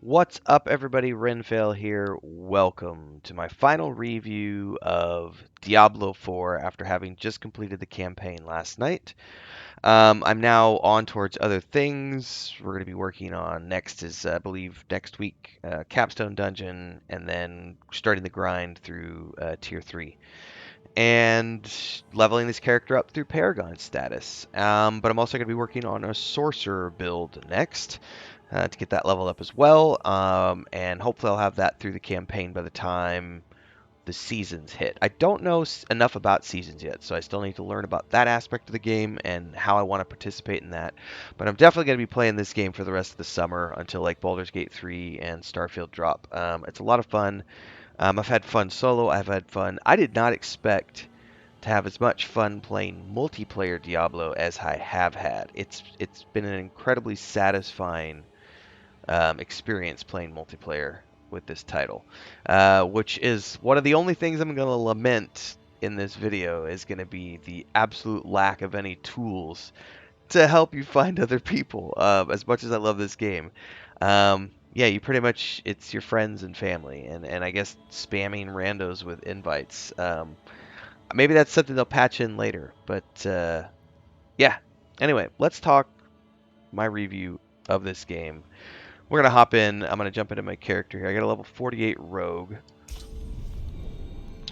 What's up, everybody? Renfail here. Welcome to my final review of Diablo 4 after having just completed the campaign last night. I'm now on towards other things. We're going to be working on next is, I believe, next week, Capstone Dungeon, and then starting the grind through Tier 3. And leveling this character up through Paragon status. But I'm also going to be working on a Sorcerer build next to get that level up as well. And hopefully I'll have that through the campaign by the time the seasons hit. I don't know enough about seasons yet, so I still need to learn about that aspect of the game and how I want to participate in that. But I'm definitely going to be playing this game for the rest of the summer until like Baldur's Gate 3 and Starfield drop. It's a lot of fun. I've had fun solo. I've had fun. I did not expect to have as much fun playing multiplayer Diablo as I have had. It's been an incredibly satisfying experience playing multiplayer with this title, which is one of the only things I'm going to lament in this video is going to be the absolute lack of any tools to help you find other people. As much as I love this game, yeah, you pretty much it's your friends and family, and I guess spamming randos with invites. Maybe that's something they'll patch in later, but yeah. Anyway, let's talk my review of this game. We're gonna hop in. I'm gonna jump into my character here. I got a level 48 rogue,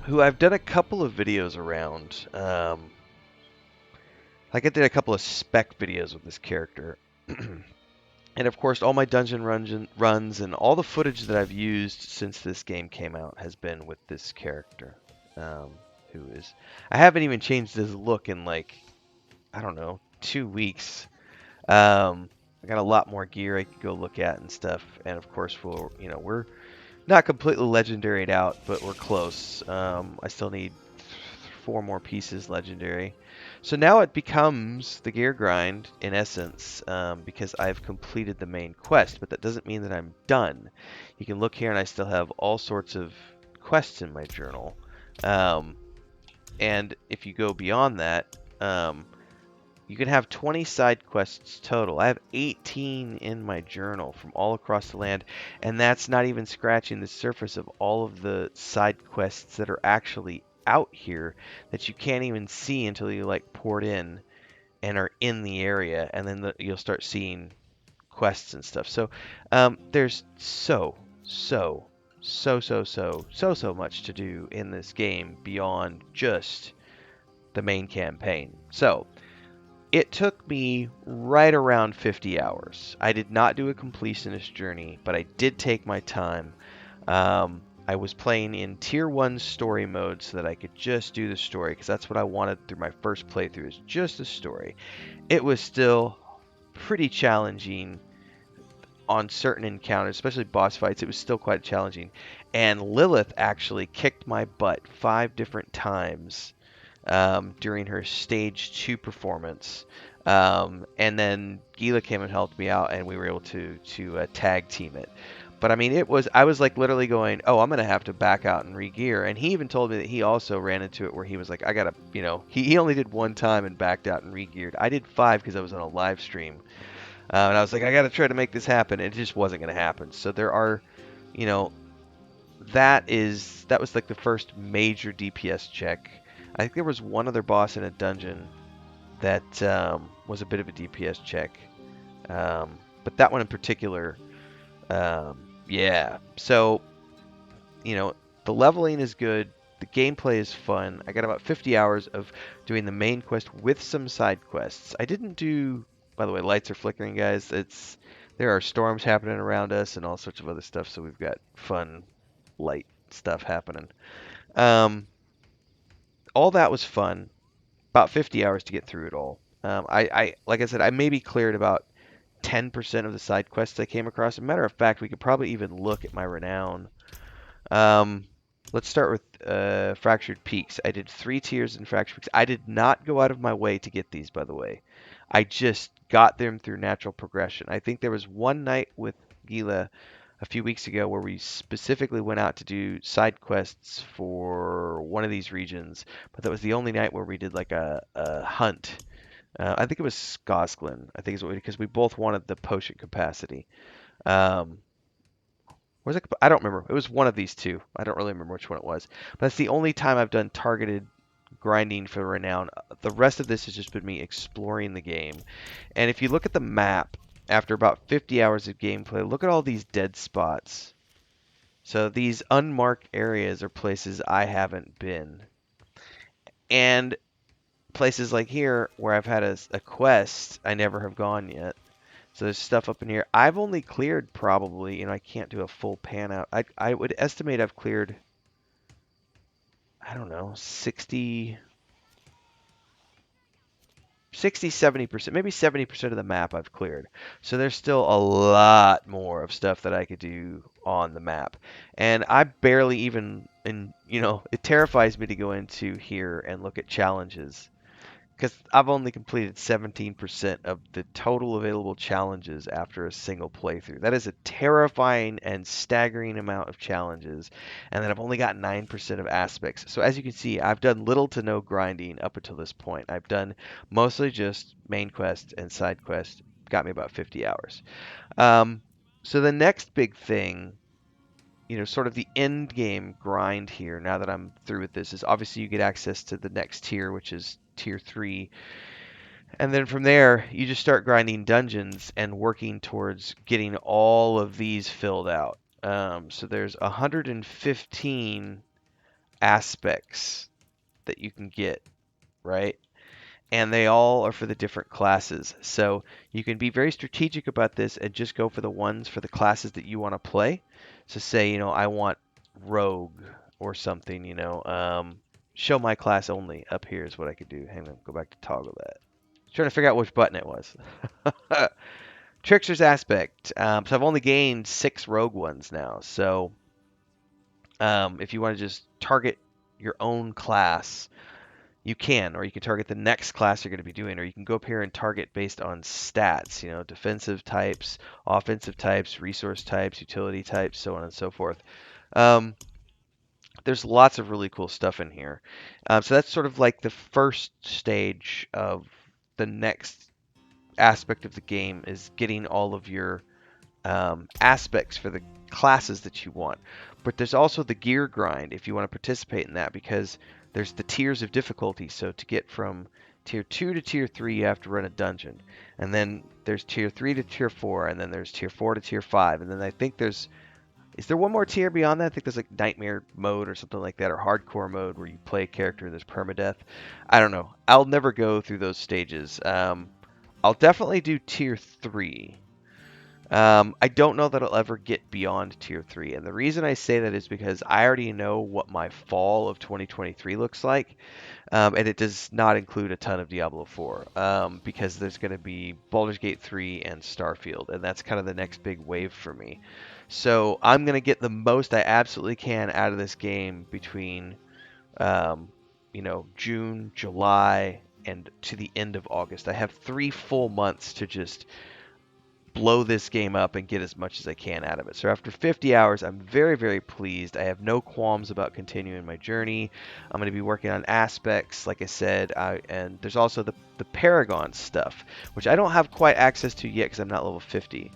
who I've done a couple of videos around. Like I did a couple of spec videos with this character. And of course, all my dungeon runs and all the footage that I've used since this game came out has been with this character. Um, who is... I haven't even changed his look in like, I don't know, 2 weeks. I got a lot more gear I could go look at and stuff. And of course, we're not completely legendaried out, but we're close. I still need 4 more pieces legendary. So now it becomes the gear grind, in essence, because I've completed the main quest, but that doesn't mean that I'm done. You can look here and I still have all sorts of quests in my journal. Um, and if you go beyond that, you can have 20 side quests total. I have 18 in my journal from all across the land, and that's not even scratching the surface of all of the side quests that are actually out here that you can't even see until you like port in and are in the area, and then you'll start seeing quests and stuff. So there's so much to do in this game beyond just the main campaign. So it took me right around 50 hours. I did not do a completionist journey, but I did take my time. I was playing in Tier 1 story mode so that I could just do the story, because that's what I wanted through my first playthrough, is just the story. It was still pretty challenging on certain encounters, especially boss fights. It was still quite challenging. And Lilith actually kicked my butt 5 different times during her stage 2 performance. And then Guilla came and helped me out, and we were able to tag team it. But I mean, I was like literally going, oh, I'm gonna have to back out and re-gear. And he even told me that he also ran into it where he was like, I gotta, he only did 1 time and backed out and re-geared. I did 5 because I was on a live stream, and I was like, I gotta try to make this happen. It just wasn't gonna happen. So there are, you know, that was like the first major DPS check. I think there was one other boss in a dungeon that was a bit of a DPS check, but that one in particular, yeah. So the leveling is good. The gameplay is fun. I got about 50 hours of doing the main quest with some side quests. I didn't do. By the way, lights are flickering, guys. There are storms happening around us and all sorts of other stuff, so we've got fun light stuff happening. Um, all that was fun. About 50 hours to get through it all. Like I said, I maybe cleared about 10% of the side quests I came across. As a matter of fact, we could probably even look at my renown. Um, let's start with Fractured Peaks. I did 3 tiers in Fractured Peaks. I did not go out of my way to get these, by the way. I just got them through natural progression. I think there was one night with Gila a few weeks ago where we specifically went out to do side quests for one of these regions, but that was the only night where we did like a hunt. I think it was Skosglen. I think is what because we both wanted the potion capacity. Um, Was it? I don't remember. It was one of these two. I don't really remember which one it was. But that's the only time I've done targeted grinding for renown. The rest of this has just been me exploring the game. And if you look at the map, after about 50 hours of gameplay, look at all these dead spots. So these unmarked areas are places I haven't been. And places like here where I've had a quest, I never have gone yet. So there's stuff up in here. I've only cleared probably, I can't do a full pan out. I would estimate I've cleared, I don't know, 70%, maybe 70% of the map I've cleared. So there's still a lot more of stuff that I could do on the map. And I barely even, and it terrifies me to go into here and look at challenges. Because I've only completed 17% of the total available challenges after a single playthrough. That is a terrifying and staggering amount of challenges. And then I've only got 9% of aspects. So as you can see, I've done little to no grinding up until this point. I've done mostly just main quest and side quest. Got me about 50 hours. So the next big thing, sort of the end game grind here, now that I'm through with this, is obviously you get access to the next tier, which is tier 3. And then from there, you just start grinding dungeons and working towards getting all of these filled out. So there's 115 aspects that you can get, right? And they all are for the different classes. So you can be very strategic about this and just go for the ones for the classes that you want to play. So say, I want rogue or something, show my class only up here is what I could do. Hang on, go back to toggle that. Trying to figure out which button it was. Trickster's aspect. So I've only gained 6 rogue ones now. So if you want to just target your own class, you can, or you can target the next class you're going to be doing, or you can go up here and target based on stats, defensive types, offensive types, resource types, utility types, so on and so forth. There's lots of really cool stuff in here. So that's sort of like the first stage of the next aspect of the game, is getting all of your aspects for the classes that you want. But there's also the gear grind if you want to participate in that, because there's the tiers of difficulty. So to get from tier 2 to tier 3, you have to run a dungeon. And then there's tier 3 to tier 4, and then there's tier 4 to tier 5. And then I think is there one more tier beyond that? I think there's like nightmare mode or something like that, or hardcore mode where you play a character and there's permadeath. I don't know. I'll never go through those stages. I'll definitely do tier 3. I don't know that I'll ever get beyond tier 3. And the reason I say that is because I already know what my fall of 2023 looks like. And it does not include a ton of Diablo 4. Because there's going to be Baldur's Gate 3 and Starfield. And that's kind of the next big wave for me. So I'm going to get the most I absolutely can out of this game between, June, July, and to the end of August. I have 3 full months to just blow this game up and get as much as I can out of it. So after 50 hours, I'm very, very pleased. I have no qualms about continuing my journey. I'm going to be working on aspects, like I said, and there's also the Paragon stuff, which I don't have quite access to yet because I'm not level 50.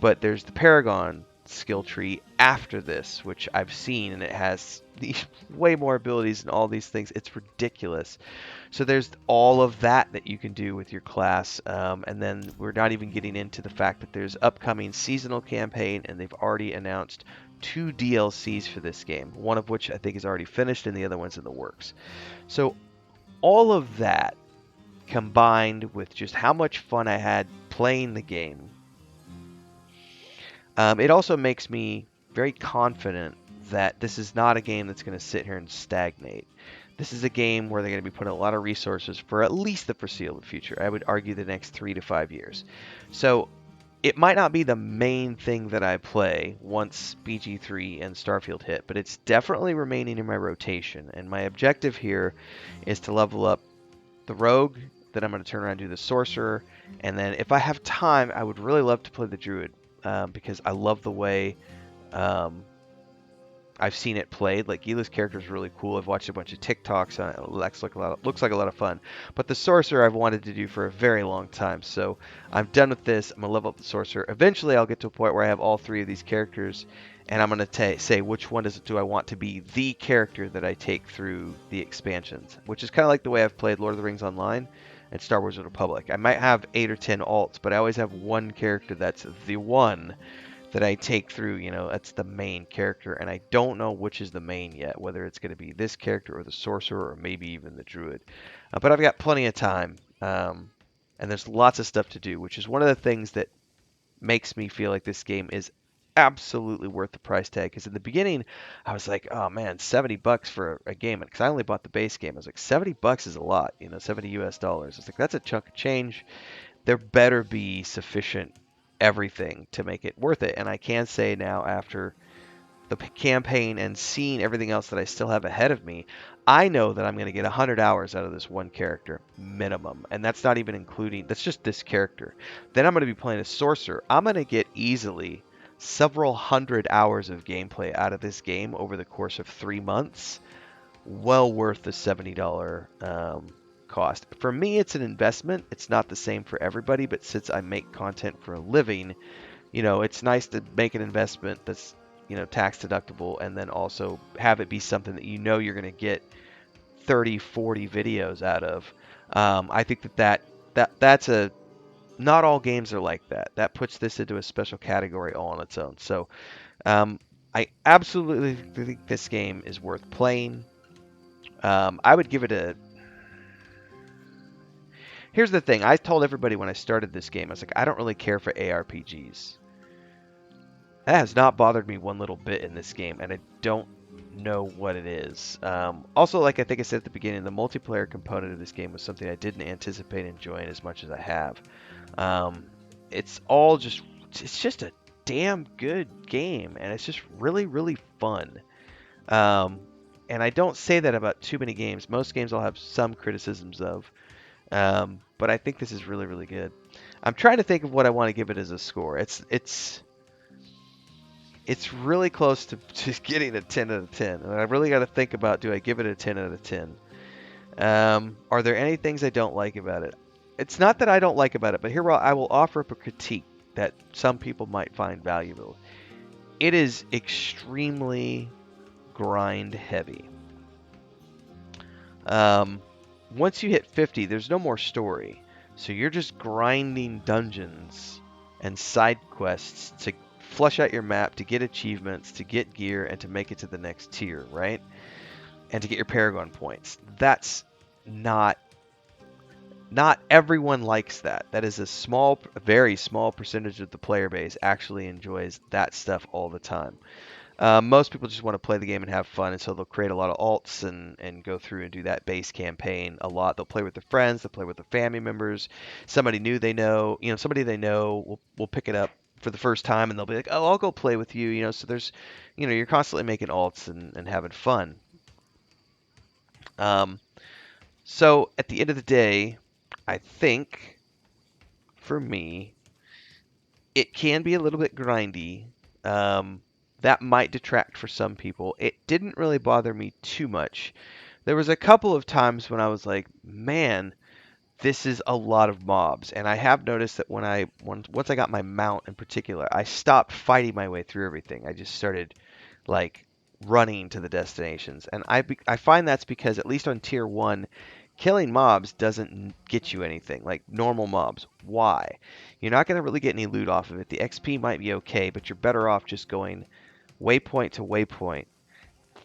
But there's the Paragon skill tree after this, which I've seen, and it has way more abilities and all these things. It's ridiculous. So there's all of that you can do with your class, and then we're not even getting into the fact that there's upcoming seasonal campaign, and they've already announced 2 DLCs for this game, one of which I think is already finished and the other one's in the works. So all of that combined with just how much fun I had playing the game, it also makes me very confident that this is not a game that's going to sit here and stagnate. This is a game where they're going to be putting a lot of resources for at least the foreseeable future. I would argue the next 3 to 5 years. So it might not be the main thing that I play once BG3 and Starfield hit, but it's definitely remaining in my rotation. And my objective here is to level up the Rogue, then I'm going to turn around and do the Sorcerer, and then if I have time, I would really love to play the Druid, because I love the way I've seen it played. Like Gila's character is really cool. I've watched a bunch of TikToks on it. It looks like a lot of fun. But the sorcerer I've wanted to do for a very long time. So I'm done with this. I'm gonna level up the sorcerer. Eventually, I'll get to a point where I have all three of these characters, and I'm gonna say which one do I want to be the character that I take through the expansions, which is kind of like the way I've played Lord of the Rings Online and Star Wars: The Republic. I might have 8 or 10 alts, but I always have one character that's the one that I take through, that's the main character, and I don't know which is the main yet, whether it's going to be this character or the sorcerer or maybe even the druid. But I've got plenty of time, and there's lots of stuff to do, which is one of the things that makes me feel like this game is absolutely worth the price tag. Because in the beginning, I was like, oh man, $70 for a game, because I only bought the base game. I was like, $70 is a lot, 70 US dollars. It's like that's a chunk of change. There better be sufficient everything to make it worth it. And I can say now, after the campaign and seeing everything else that I still have ahead of me, I know that I'm going to get 100 hours out of this one character minimum. And that's not even including, that's just this character. Then I'm going to be playing a sorcerer. I'm going to get easily several hundred hours of gameplay out of this game over the course of 3 months. Well worth the $70 cost. For me, it's an investment. It's not the same for everybody, but since I make content for a living, it's nice to make an investment that's, tax deductible, and then also have it be something that you're going to get 30, 40 videos out of. I think that's a not all games are like that. That puts this into a special category all on its own. So I absolutely think this game is worth playing. I would give it a. Here's the thing. I told everybody when I started this game, I was like, I don't really care for ARPGs. That has not bothered me one little bit in this game, and I don't know what it is. Also, like I think I said at the beginning, the multiplayer component of this game was something I didn't anticipate enjoying as much as I have. It's just a damn good game, and it's just really, really fun. And I don't say that about too many games. Most games I'll have some criticisms of. But I think this is really, really good. I'm trying to think of what I want to give it as a score. It's really close to getting a 10 out of 10. And I really got to think about, do I give it a 10 out of 10? Are there any things I don't like about it? It's not that I don't like about it, but here I will offer up a critique that some people might find valuable. It is extremely grind heavy. Once you hit 50, there's no more story. So you're just grinding dungeons and side quests to flush out your map, to get achievements, to get gear, and to make it to the next tier, right? And to get your Paragon points. That's not everyone likes that. That is a very small percentage of the player base actually enjoys that stuff all the time. Most people just want to play the game and have fun, and so they'll create a lot of alts and go through and do that base campaign a lot. They'll play with their friends, they'll play with their family members, somebody somebody they know will pick it up for the first time, and they'll be like, oh, I'll go play with you, so there's, you're constantly making alts and having fun. So at the end of the day, I think, for me, it can be a little bit grindy. That might detract for some people. It didn't really bother me too much. There was a couple of times when I was like, man, this is a lot of mobs. And I have noticed that once I got my mount in particular, I stopped fighting my way through everything. I just started like running to the destinations. And I find that's because, at least on tier 1, killing mobs doesn't get you anything, like normal mobs. Why? You're not going to really get any loot off of it. The XP might be okay, but you're better off just going waypoint to waypoint,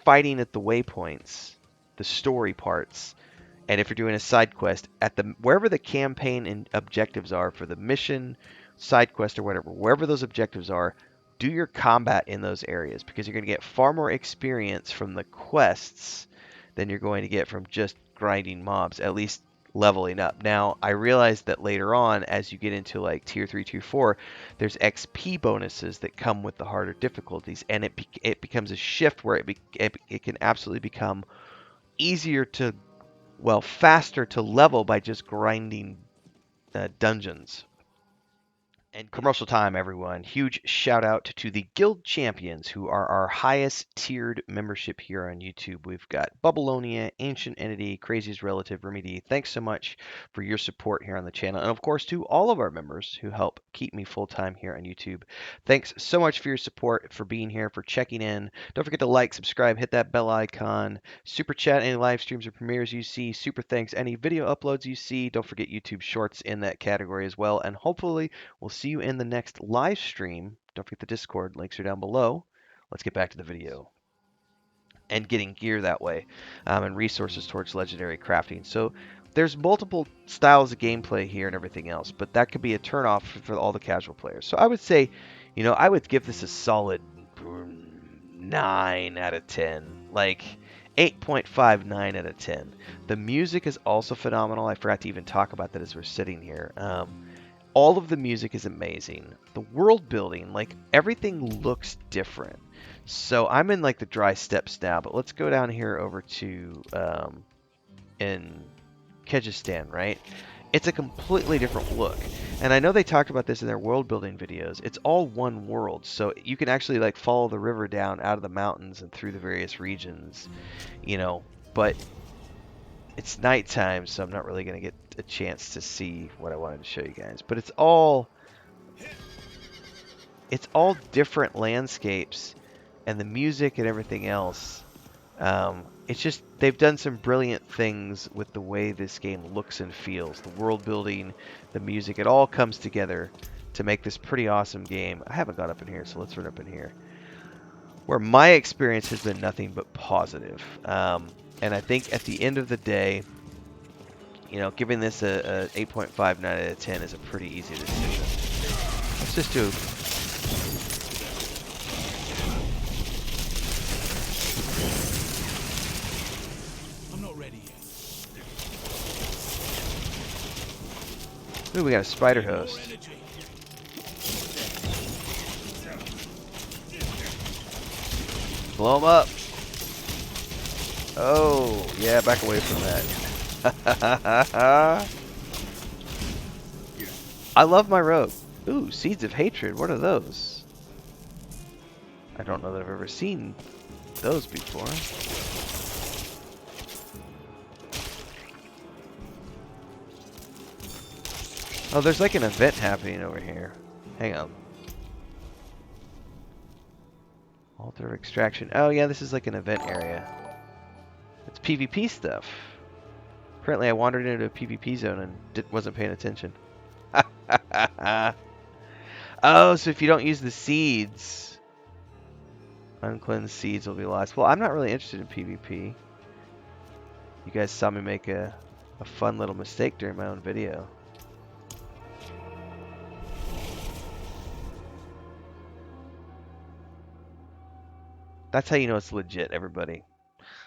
fighting at the waypoints, the story parts, and if you're doing a side quest at wherever the campaign and objectives are for the mission, side quest, or whatever, wherever those objectives are, do your combat in those areas, because you're going to get far more experience from the quests than you're going to get from just grinding mobs, at least leveling up. Now, I realize that later on, as you get into like tier 3, tier 4, there's XP bonuses that come with the harder difficulties, and it becomes a shift where it can absolutely become easier to, faster to level by just grinding dungeons. And commercial time, everyone. Huge shout out to the Guild Champions, who are our highest tiered membership here on YouTube. We've got Bubbleonia, Ancient Entity, Crazy's Relative, Remy D. Thanks so much for your support here on the channel. And of course, to all of our members who help keep me full time here on YouTube. Thanks so much for your support, for being here, for checking in. Don't forget to like, subscribe, hit that bell icon, super chat any live streams or premieres you see, super thanks any video uploads you see. Don't forget YouTube Shorts in that category as well. And hopefully, we'll see you in the next live stream. Don't forget the Discord. Links are down below. Let's get back to the video and getting gear that way and resources towards legendary crafting. So there's multiple styles of gameplay here and everything else, but that could be a turnoff for all the casual players. So I would say, I would give this a solid 9 out of 10. Like 8.59 out of 10. The music is also phenomenal. I forgot to even talk about that as we're sitting here. All of the music is amazing. The world building, like everything looks different. So I'm in like the dry steppes now, but let's go down here over to in Kyrgyzstan, right? It's a completely different look. And I know they talked about this in their world building videos. It's all one world. So you can actually like follow the river down out of the mountains and through the various regions, but it's nighttime, so I'm not really going to get a chance to see what I wanted to show you guys. But it's all different landscapes, and the music and everything else. It's just they've done some brilliant things with the way this game looks and feels. The world building, the music, it all comes together to make this pretty awesome game. I haven't got up in here, so let's run up in here. Where my experience has been nothing but positive. And I think at the end of the day, giving this a 8.59 out of 10 is a pretty easy decision. Let's just do... I'm not ready yet. Ooh, we got a spider host. Blow him up. Oh, yeah, back away from that. I love my rogue. Ooh, Seeds of Hatred. What are those? I don't know that I've ever seen those before. Oh, there's like an event happening over here. Hang on. Altar of Extraction. Oh, yeah, this is like an event area. It's PvP stuff. Apparently, I wandered into a PvP zone and wasn't paying attention. Oh, so if you don't use the seeds, uncleansed seeds will be lost. Well, I'm not really interested in PvP. You guys saw me make a fun little mistake during my own video. That's how you know it's legit, everybody.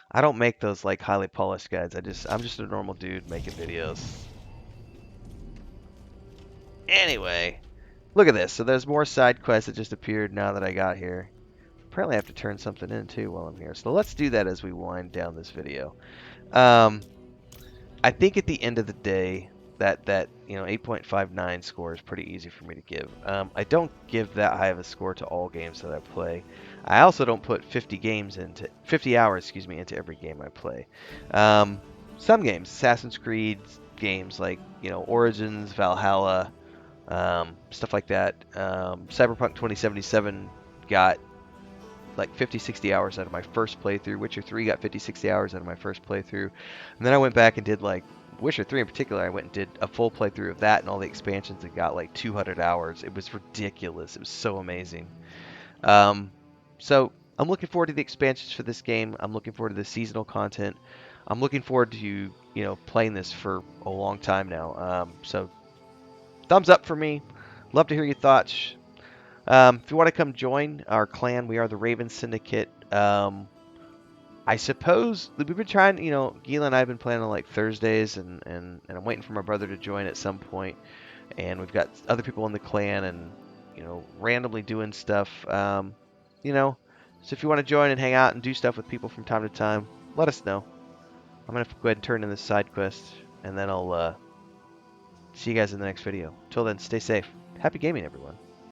I don't make those like highly polished guides. I'm just a normal dude making videos. Anyway, look at this. So there's more side quests that just appeared now that I got here. Apparently I have to turn something in too while I'm here. So let's do that as we wind down this video. I think at the end of the day, that 8.59 score is pretty easy for me to give. I don't give that high of a score to all games that I play. I also don't put 50 hours, into every game I play. Some games, Assassin's Creed games like Origins, Valhalla, stuff like that. Cyberpunk 2077 got like 50-60 hours out of my first playthrough. Witcher 3 got 50-60 hours out of my first playthrough. And then I went back and did like Witcher 3 in particular. I went and did a full playthrough of that and all the expansions that got like 200 hours. It was ridiculous. It was so amazing. So I'm looking forward to the expansions for this game. I'm looking forward to the seasonal content. I'm looking forward to playing this for a long time now. So thumbs up for me. Love to hear your thoughts. If you want to come join our clan, we are the Raven Syndicate. I suppose we've been trying, Guilla and I have been playing on like Thursdays, and I'm waiting for my brother to join at some point. And we've got other people in the clan and, randomly doing stuff. So if you want to join and hang out and do stuff with people from time to time, let us know. I'm going to go ahead and turn in this side quest, and then I'll See you guys in the next video. Till then, stay safe. Happy gaming, everyone.